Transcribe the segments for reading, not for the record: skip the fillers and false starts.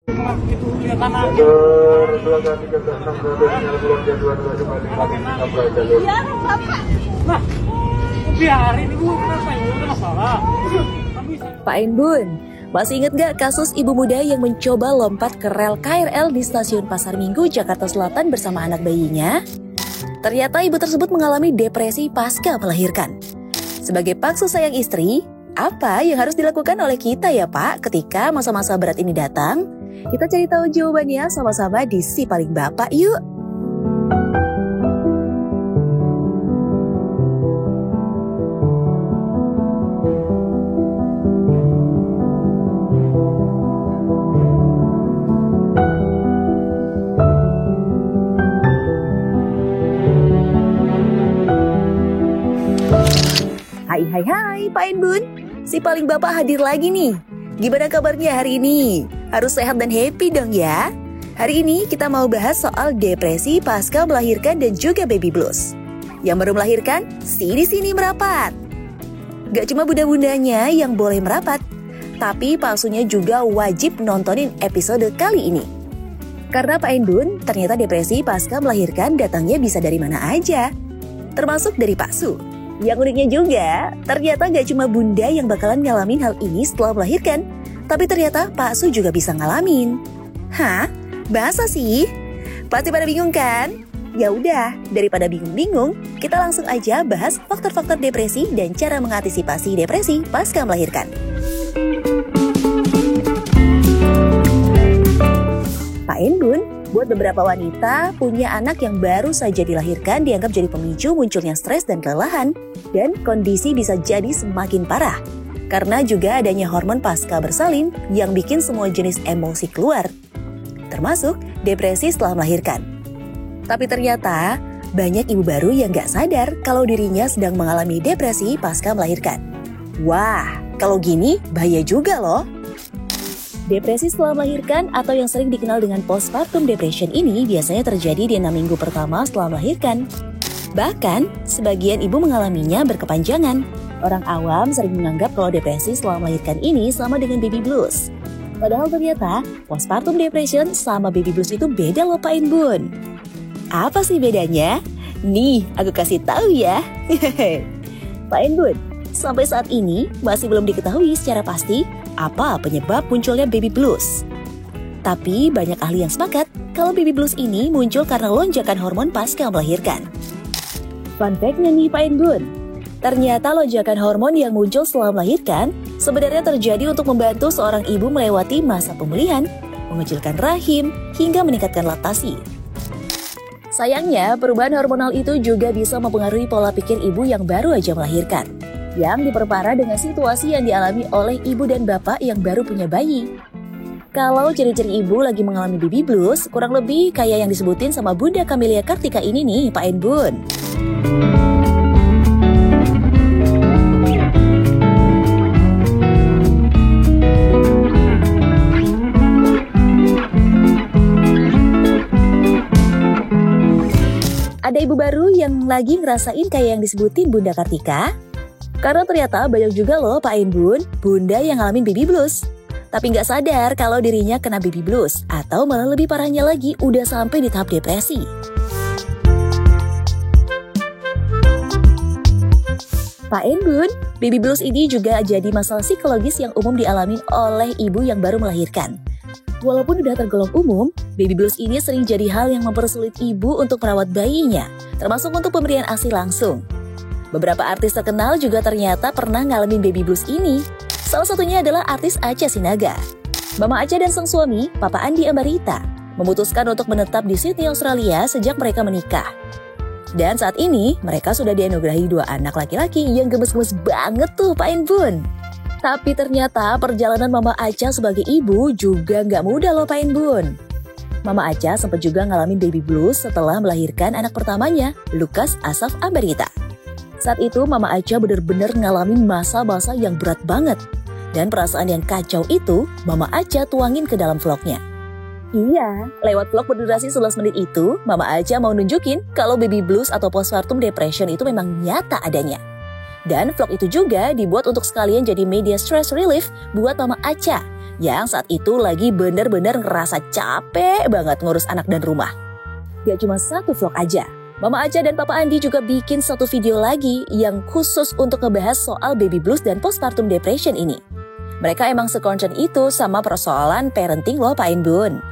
Itu lihat anaknya. Iya, Bapak. Nah, biarin ibu, kenapa ibu? Ada masalah. Pak Enbun, masih ingat gak kasus ibu muda yang mencoba lompat ke rel KRL di stasiun Pasar Minggu, Jakarta Selatan bersama anak bayinya? Ternyata ibu tersebut mengalami depresi pasca melahirkan. Sebagai paksa sayang istri, apa yang harus dilakukan oleh kita ya Pak ketika masa-masa berat ini datang? Kita cari tahu jawabannya sama-sama di Si Paling Bapak yuk. Hai Pak Enbun, Si Paling Bapak hadir lagi nih. Gimana kabarnya hari ini? Harus sehat dan happy dong ya. Hari ini kita mau bahas soal depresi pasca melahirkan dan juga baby blues. Yang baru melahirkan, di sini merapat. Gak cuma bunda-bundanya yang boleh merapat, tapi palsunya juga wajib nontonin episode kali ini. Karena Pak Enbun, ternyata depresi pasca melahirkan datangnya bisa dari mana aja. Termasuk dari palsu. Yang uniknya juga, ternyata gak cuma bunda yang bakalan ngalamin hal ini setelah melahirkan, tapi ternyata Pak Su juga bisa ngalamin. Hah? Masa sih? Pasti pada bingung kan? Ya udah, daripada bingung-bingung, kita langsung aja bahas faktor-faktor depresi dan cara mengantisipasi depresi pasca melahirkan. Pak Enbun, buat beberapa wanita, punya anak yang baru saja dilahirkan dianggap jadi pemicu munculnya stres dan kelelahan, dan kondisi bisa jadi semakin parah. Karena juga adanya hormon pasca bersalin yang bikin semua jenis emosi keluar, termasuk depresi setelah melahirkan. Tapi ternyata, banyak ibu baru yang gak sadar kalau dirinya sedang mengalami depresi pasca melahirkan. Wah, kalau gini bahaya juga loh. Depresi setelah melahirkan atau yang sering dikenal dengan postpartum depression ini biasanya terjadi di 6 minggu pertama setelah melahirkan. Bahkan, sebagian ibu mengalaminya berkepanjangan. Orang awam sering menganggap kalau depresi setelah melahirkan ini sama dengan baby blues. Padahal ternyata, postpartum depression sama baby blues itu beda loh Pak Enbun. Apa sih bedanya? Nih, aku kasih tahu ya. Pak Enbun, sampai saat ini masih belum diketahui secara pasti apa penyebab munculnya baby blues. Tapi banyak ahli yang sepakat kalau baby blues ini muncul karena lonjakan hormon pasca melahirkan. Fun fact-nya nih Pak Enbun, ternyata lonjakan hormon yang muncul setelah melahirkan sebenarnya terjadi untuk membantu seorang ibu melewati masa pemulihan, mengecilkan rahim, hingga meningkatkan laktasi. Sayangnya, perubahan hormonal itu juga bisa mempengaruhi pola pikir ibu yang baru aja melahirkan, yang diperparah dengan situasi yang dialami oleh ibu dan bapak yang baru punya bayi. Kalau ciri-ciri ibu lagi mengalami baby blues, kurang lebih kayak yang disebutin sama Bunda Camelia Kartika ini nih, Pak Enbun. Ada ibu baru yang lagi ngerasain kayak yang disebutin Bunda Kartika? Karena ternyata banyak juga loh Pak Enbun, bunda yang ngalamin baby blues. Tapi nggak sadar kalau dirinya kena baby blues, atau malah lebih parahnya lagi udah sampai di tahap depresi. Pak Enbun, baby blues ini juga jadi masalah psikologis yang umum dialami oleh ibu yang baru melahirkan. Walaupun udah tergolong umum, baby blues ini sering jadi hal yang mempersulit ibu untuk merawat bayinya, termasuk untuk pemberian ASI langsung. Beberapa artis terkenal juga ternyata pernah ngalamin baby blues ini. Salah satunya adalah artis Acha Sinaga. Mama Acha dan sang suami, Papa Andi Ambarita, memutuskan untuk menetap di Sydney, Australia sejak mereka menikah. Dan saat ini, mereka sudah dianugerahi 2 anak laki-laki yang gemes-gemes banget tuh Pak Enbun. Tapi ternyata perjalanan Mama Acha sebagai ibu juga nggak mudah loh Pak Enbun. Mama Acha sempat juga ngalamin baby blues setelah melahirkan anak pertamanya, Lukas Asaf Ambarita. Saat itu Mama Acha benar-benar ngalamin masa-masa yang berat banget. Dan perasaan yang kacau itu Mama Acha tuangin ke dalam vlognya. Iya, lewat vlog berdurasi 11 menit itu, Mama Acha mau nunjukin kalau baby blues atau postpartum depression itu memang nyata adanya. Dan vlog itu juga dibuat untuk sekalian jadi media stress relief buat Mama Acha yang saat itu lagi bener-bener ngerasa capek banget ngurus anak dan rumah. Gak cuma satu vlog aja, Mama Aca dan Papa Andi juga bikin satu video lagi yang khusus untuk ngebahas soal baby blues dan postpartum depression ini. Mereka emang se-concern itu sama persoalan parenting loh Pak Inbun.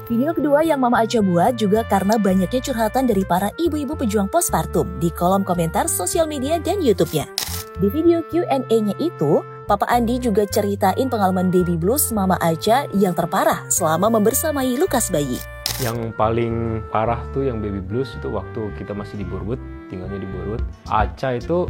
Video kedua yang Mama Aca buat juga karena banyaknya curhatan dari para ibu-ibu pejuang postpartum di kolom komentar sosial media dan YouTube-nya. Di video Q&A-nya itu, Papa Andi juga ceritain pengalaman baby blues Mama Aca yang terparah selama membersamai Lukas bayi. Yang paling parah tuh yang baby blues itu waktu kita masih di Burwood, tinggalnya di Burwood. Aca itu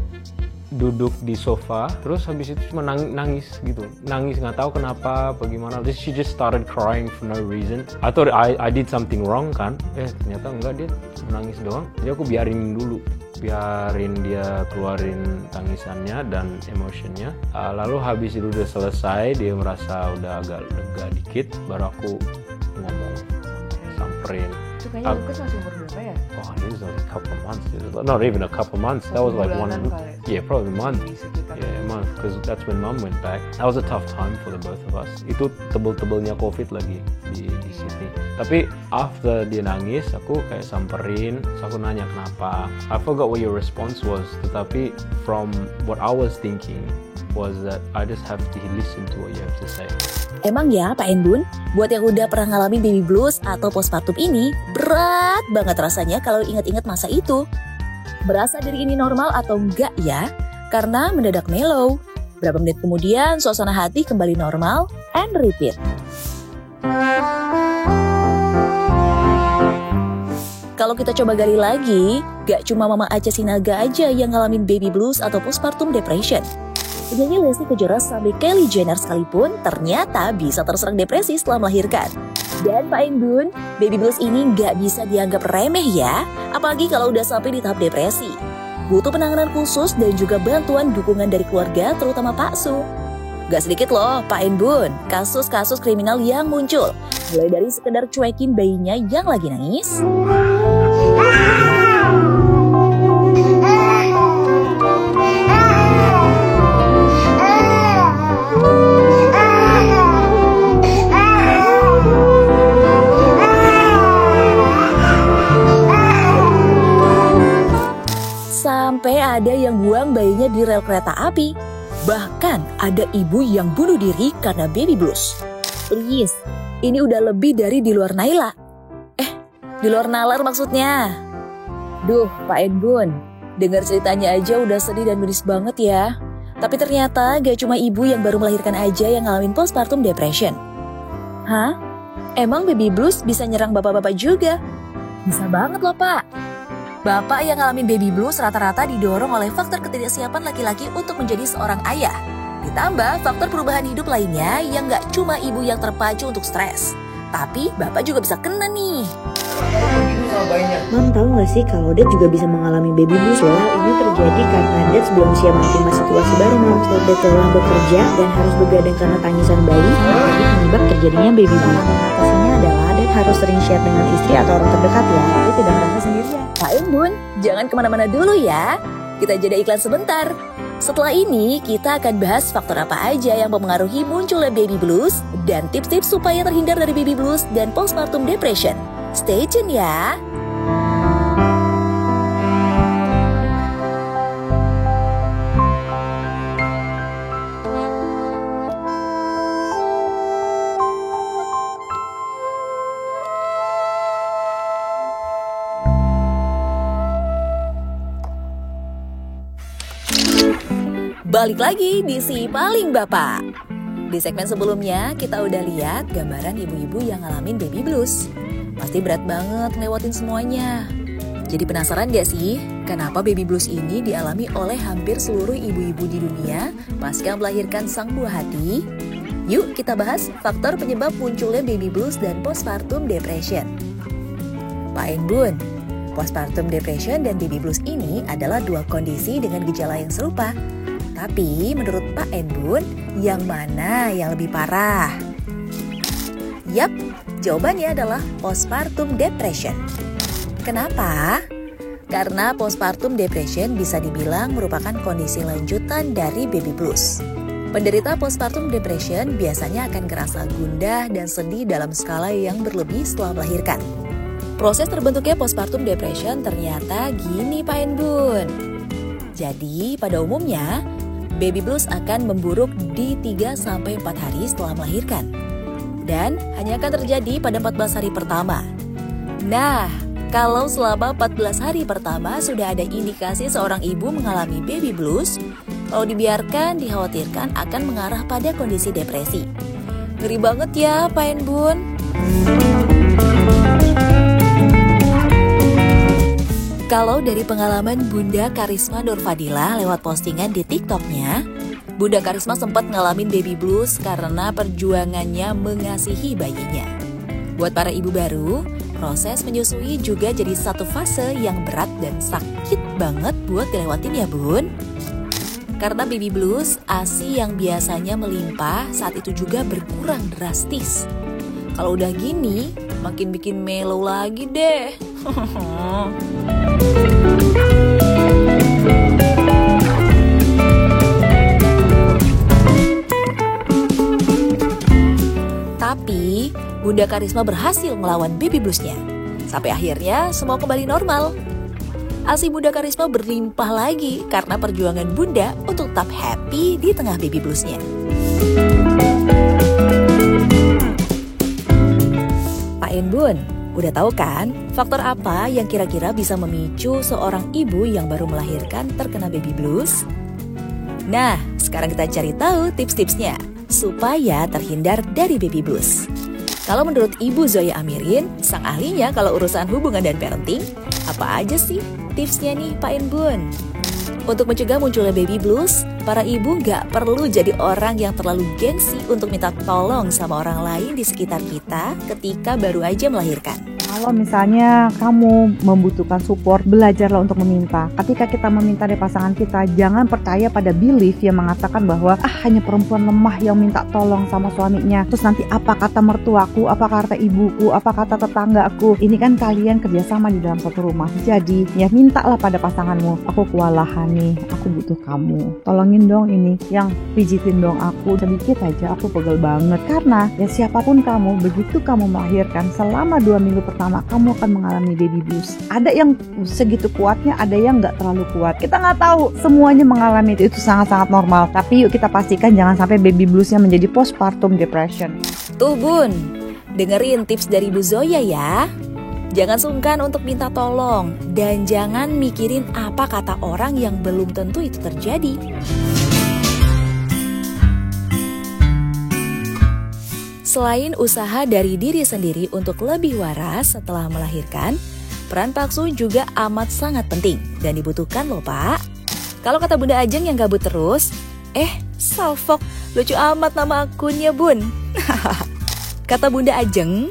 duduk di sofa, terus habis itu cuma nangis gitu. Nangis nggak tahu kenapa, bagaimana. She just started crying for no reason. I thought I did something wrong kan. Ternyata enggak, dia nangis doang. Jadi aku biarin dulu. Biarin dia keluarin tangisannya dan emotionnya. Lalu habis itu udah selesai, dia merasa udah agak lega dikit, baru aku ngomong, samperin. Itu kayaknya Lukas masih umur berapa ya? Oh, this was a couple of months. Not even a couple of months. That was like one. Yeah, probably a month. Yeah, a month. Because that's when Mom went back. That was a tough time for the both of us. Itu tebel-tebelnya COVID lagi di Sydney. Tapi after dia nangis, aku kayak samperin. Terus aku nanya kenapa. I forgot what your response was. Tetapi from what I was thinking was that I just have to listen to what you have to say. Emang ya Pak Enbun, buat yang udah pernah ngalamin baby blues atau postpartum ini, berat banget rasanya kalau ingat-ingat masa itu. Berasa diri ini normal atau enggak ya? Karena mendadak mellow. Berapa menit kemudian suasana hati kembali normal and repeat. Kalau kita coba gali lagi, gak cuma Mama Aca Sinaga aja yang ngalamin baby blues atau postpartum depression. Penyanyi Lesti Kejora sampai Kylie Jenner sekalipun ternyata bisa terserang depresi setelah melahirkan. Dan Pak Inbun, baby blues ini nggak bisa dianggap remeh ya, apalagi kalau udah sampai di tahap depresi. Butuh penanganan khusus dan juga bantuan dukungan dari keluarga, terutama Pak Su. Gak sedikit loh Pak Inbun, kasus-kasus kriminal yang muncul. Mulai dari sekedar cuekin bayinya yang lagi nangis, sampai ada yang buang bayinya di rel kereta api. Bahkan ada ibu yang bunuh diri karena baby blues. Please, ini udah lebih dari di luar Naila. Di luar nalar maksudnya. Duh, Pak Enbun, dengar ceritanya aja udah sedih dan miris banget ya. Tapi ternyata gak cuma ibu yang baru melahirkan aja yang ngalamin postpartum depression. Hah? Emang baby blues bisa nyerang bapak-bapak juga? Bisa banget loh, Pak. Bapak yang ngalamin baby blues rata-rata didorong oleh faktor ketidaksiapan laki-laki untuk menjadi seorang ayah. Ditambah faktor perubahan hidup lainnya yang gak cuma ibu yang terpacu untuk stres. Tapi bapak juga bisa kena nih. Mam tahu nggak sih kalau Dad juga bisa mengalami baby blues loh. Ini terjadi karena Dad belum siap menerima situasi baru Mam. Setelah Dad telah bekerja dan harus begadang karena tangisan bayi, jadi penyebab terjadinya baby blues. Mengatasinya adalah Dad harus sering share dengan istri atau orang terdekat ya. Dia tidak merasa sendirian. Pak Enbun, jangan kemana-mana dulu ya. Kita jeda iklan sebentar. Setelah ini, kita akan bahas faktor apa aja yang mempengaruhi munculnya baby blues dan tips-tips supaya terhindar dari baby blues dan postpartum depression. Stay tune ya. Balik lagi di Si Paling Bapak. Di segmen sebelumnya kita udah lihat gambaran ibu-ibu yang ngalamin baby blues. Pasti berat banget ngelewatin semuanya. Jadi penasaran gak sih kenapa baby blues ini dialami oleh hampir seluruh ibu-ibu di dunia pasca melahirkan sang buah hati? Yuk kita bahas faktor penyebab munculnya baby blues dan postpartum depression. Pak Enbun, postpartum depression dan baby blues ini adalah dua kondisi dengan gejala yang serupa. Tapi menurut Pak Enbun, yang mana yang lebih parah? Yap, jawabannya adalah postpartum depression. Kenapa? Karena postpartum depression bisa dibilang merupakan kondisi lanjutan dari baby blues. Penderita postpartum depression biasanya akan kerasa gundah dan sedih dalam skala yang berlebih setelah melahirkan. Proses terbentuknya postpartum depression ternyata gini Pak and Bun. Jadi pada umumnya, baby blues akan memburuk di 3-4 hari setelah melahirkan. Dan hanya akan terjadi pada 14 hari pertama. Nah, kalau selama 14 hari pertama sudah ada indikasi seorang ibu mengalami baby blues, kalau dibiarkan dikhawatirkan akan mengarah pada kondisi depresi. Ngeri banget ya Pak and Bun. Kalau dari pengalaman Bunda Karisma Nurfadila lewat postingan di TikToknya, Bunda Karisma sempat ngalamin baby blues karena perjuangannya mengasihi bayinya. Buat para ibu baru, proses menyusui juga jadi satu fase yang berat dan sakit banget buat dilewatin ya Bun. Karena baby blues, ASI yang biasanya melimpah saat itu juga berkurang drastis. Kalau udah gini, makin bikin mellow lagi deh. Tapi, Bunda Karisma berhasil melawan baby bluesnya. Sampai akhirnya semua kembali normal. ASI Bunda Karisma berlimpah lagi karena perjuangan Bunda untuk tetap happy di tengah baby bluesnya. Pak and Bun, udah tahu kan faktor apa yang kira-kira bisa memicu seorang ibu yang baru melahirkan terkena baby blues? Nah, sekarang kita cari tahu tips-tipsnya supaya terhindar dari baby blues. Kalau menurut Ibu Zoya Amirin, sang ahlinya kalau urusan hubungan dan parenting, apa aja sih tipsnya nih Pak and Bun? Untuk mencegah munculnya baby blues, para ibu nggak perlu jadi orang yang terlalu gengsi untuk minta tolong sama orang lain di sekitar kita ketika baru aja melahirkan. Kalau misalnya kamu membutuhkan support, belajarlah untuk meminta. Ketika kita meminta dari pasangan kita, jangan percaya pada belief yang mengatakan bahwa hanya perempuan lemah yang minta tolong sama suaminya. Terus nanti apa kata mertuaku, apa kata ibuku, apa kata tetanggaku. Ini kan kalian kerjasama di dalam satu rumah. Jadi ya mintalah pada pasanganmu, aku kewalahan nih, aku butuh kamu. Tolongin dong ini, yang pijitin dong aku sedikit aja, aku pegel banget. Karena ya siapapun kamu, begitu kamu melahirkan selama 2 minggu pertama kamu akan mengalami baby blues. Ada yang segitu kuatnya, ada yang nggak terlalu kuat. Kita nggak tahu, semuanya mengalami itu sangat-sangat normal. Tapi yuk kita pastikan jangan sampai baby bluesnya menjadi postpartum depression. Tuh Bun, dengerin tips dari Bu Zoya ya. Jangan sungkan untuk minta tolong dan jangan mikirin apa kata orang yang belum tentu itu terjadi. Selain usaha dari diri sendiri untuk lebih waras setelah melahirkan, peran paksu juga amat sangat penting dan dibutuhkan loh Pak. Kalau kata Bunda Ajeng yang gabut terus, salfok, lucu amat nama akunnya Bun. Kata Bunda Ajeng,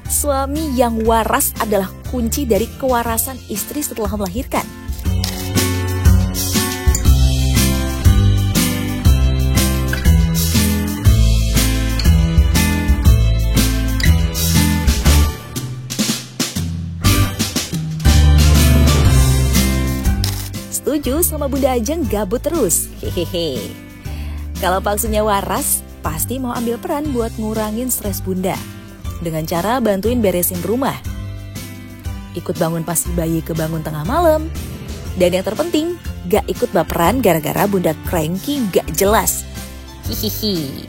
suami yang waras adalah kunci dari kewarasan istri setelah melahirkan. Setuju sama Bunda Ajeng gabut terus. Hehehe. Kalau paksunya waras, pasti mau ambil peran buat ngurangin stres Bunda. Dengan cara bantuin beresin rumah. Ikut bangun pas bayi kebangun tengah malam. Dan yang terpenting, gak ikut baperan gara-gara Bunda cranky gak jelas. Hihihi.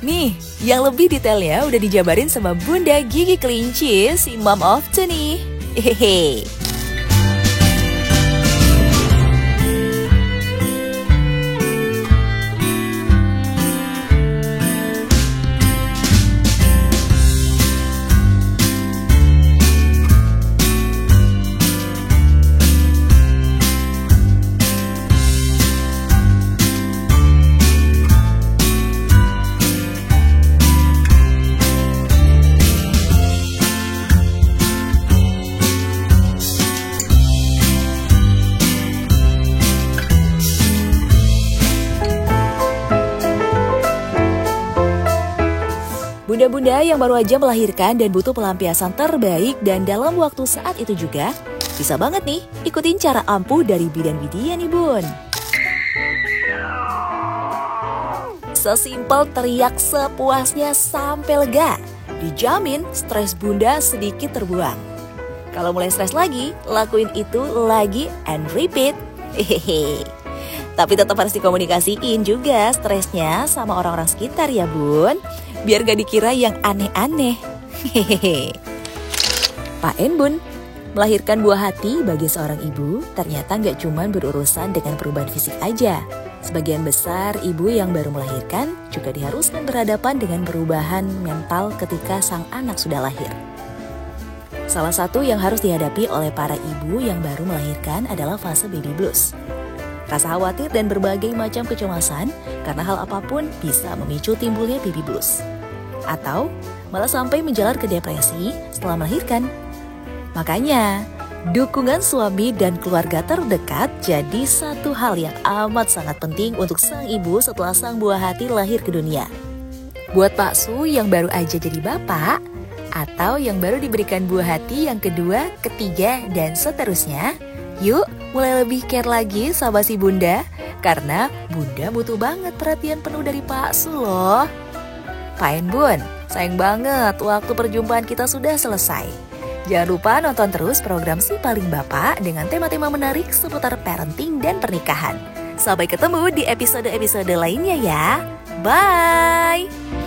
Nih, yang lebih detailnya udah dijabarin sama Bunda Gigi Kelinci, si Mom of Two nih. Hehehe. Bunda-bunda yang baru aja melahirkan dan butuh pelampiasan terbaik dan dalam waktu saat itu juga, bisa banget nih ikutin cara ampuh dari bidan Widya nih Bun. Sesimpel teriak sepuasnya sampai lega. Dijamin stres bunda sedikit terbuang. Kalau mulai stres lagi, lakuin itu lagi and repeat. Hehehe. Tapi tetap harus dikomunikasiin juga stresnya sama orang-orang sekitar ya bun. Biar gak dikira yang aneh-aneh. Hehehe. Pak En Bun, melahirkan buah hati bagi seorang ibu ternyata gak cuma berurusan dengan perubahan fisik aja. Sebagian besar ibu yang baru melahirkan juga diharuskan berhadapan dengan perubahan mental ketika sang anak sudah lahir. Salah satu yang harus dihadapi oleh para ibu yang baru melahirkan adalah fase baby blues. Rasa khawatir dan berbagai macam kecemasan karena hal apapun bisa memicu timbulnya baby blues. Atau malah sampai menjalar ke depresi setelah melahirkan. Makanya, dukungan suami dan keluarga terdekat jadi satu hal yang amat sangat penting untuk sang ibu setelah sang buah hati lahir ke dunia. Buat Pak Su yang baru aja jadi bapak, atau yang baru diberikan buah hati yang kedua, ketiga, dan seterusnya, yuk mulai lebih care lagi sama si bunda, karena bunda butuh banget perhatian penuh dari Pak Su loh. Pak En Bun, sayang banget waktu perjumpaan kita sudah selesai. Jangan lupa nonton terus program Si Paling Bapak dengan tema-tema menarik seputar parenting dan pernikahan. Sampai ketemu di episode-episode lainnya ya. Bye!